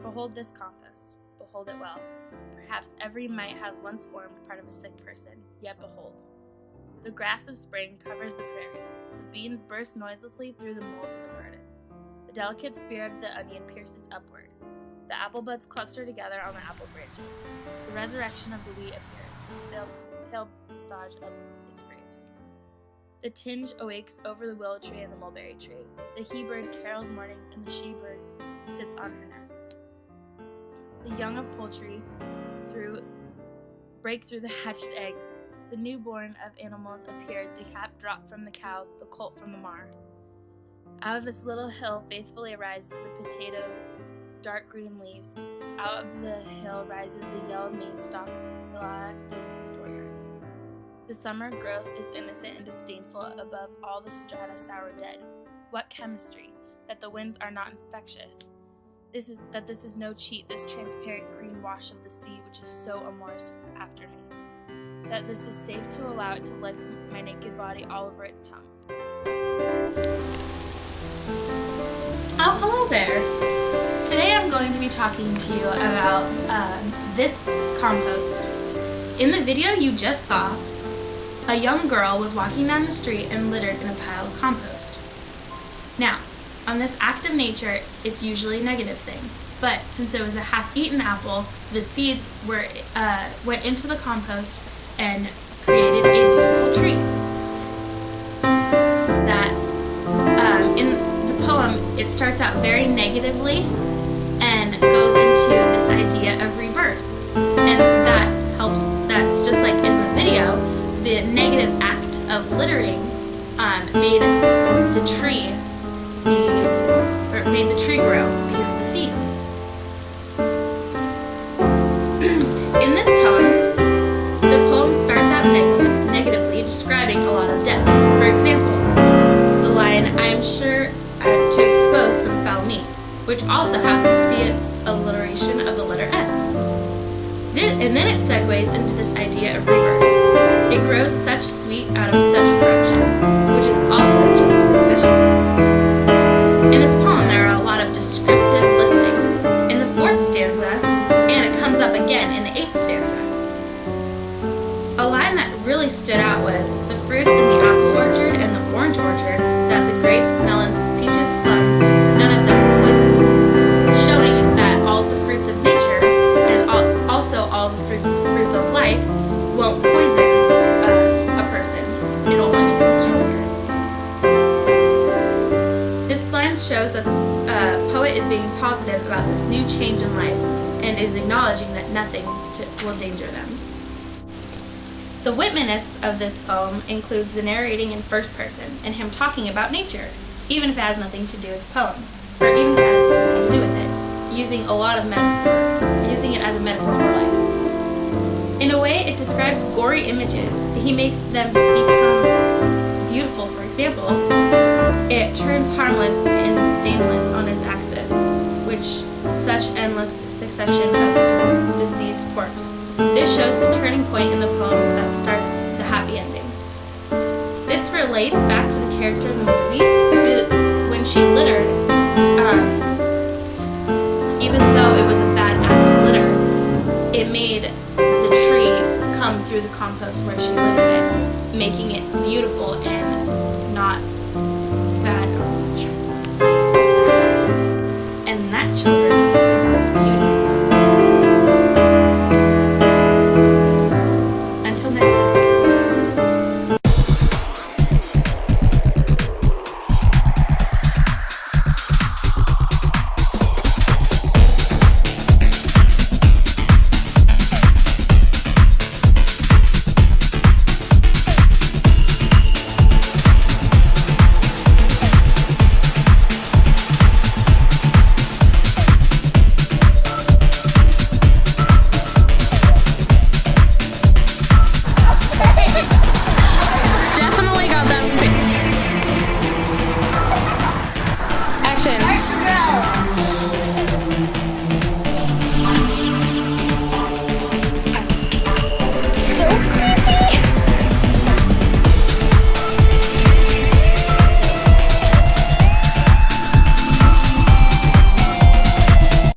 Behold this compost, behold it well. Perhaps every mite has once formed part of a sick person, yet behold. The grass of spring covers the prairies, the beans burst noiselessly through the mold of the garden. The delicate spear of the onion pierces upward. The apple buds cluster together on the apple branches. The resurrection of the wheat appears, with the pale visage of its grapes. The tinge awakes over the willow tree and the mulberry tree. The he-bird carols mornings, and the she-bird sits on her nests. The young of poultry break through the hatched eggs. The newborn of animals appeared, the calf dropped from the cow, the colt from the mar. Out of this little hill faithfully arises the potato, dark green leaves. Out of the hill rises the yellow maize stalk, the lilacs bloom from dooryards. The summer growth is innocent and disdainful above all the strata sour dead. What chemistry, that the winds are not infectious. This is no cheat, this transparent green wash of the sea which is so amorous after me. That this is safe to allow it to lick my naked body all over its tongues. Oh, hello there! Today I'm going to be talking to you about this compost. In the video you just saw, a young girl was walking down the street and littered in a pile of compost. Now, on this act of nature, it's usually a negative thing, but since it was a half-eaten apple, the seeds went into the compost and created a beautiful tree. That in the poem, it starts out very negatively and goes into this idea of rebirth, and that's just like in the video, the negative act of littering made the tree grow because of the seeds. In this poem starts out negatively, describing a lot of death. For example, the line, "I am sure to expose some foul meat," which also happens to be a alliteration of the letter S. And then it segues into this idea of rebirth. It grows such sweet out of such corruption, which is also Jesus' vision. In this poem, there are a lot of descriptive listings. In the 4th stanza, and it comes up again in the 8th stanza. A line that really stood out was, "The fruits in the apple orchard and the orange orchard, that the grapes, melons, peaches, plums, none of them were poisoned," showing that all the fruits of nature, and also all the fruits of life, won't poison a person. It only makes them stronger. This line shows that the poet is being positive about this new change in life and is acknowledging that nothing will danger them. The witness of this poem includes the narrating in first person and him talking about nature, even if it has nothing to do with the poem, or even if it has nothing to do with it, using it as a metaphor for life. In a way, it describes gory images. He makes them become beautiful. For example, it turns harmless and stainless on its axis, which such endless succession of deceased corpse. This shows the turning point in the poem that starts the happy ending. This relates back to the character in the movie. When she littered, even though it was a bad act to litter, it made the tree come through the compost where she littered it, making it beautiful and not bad. And that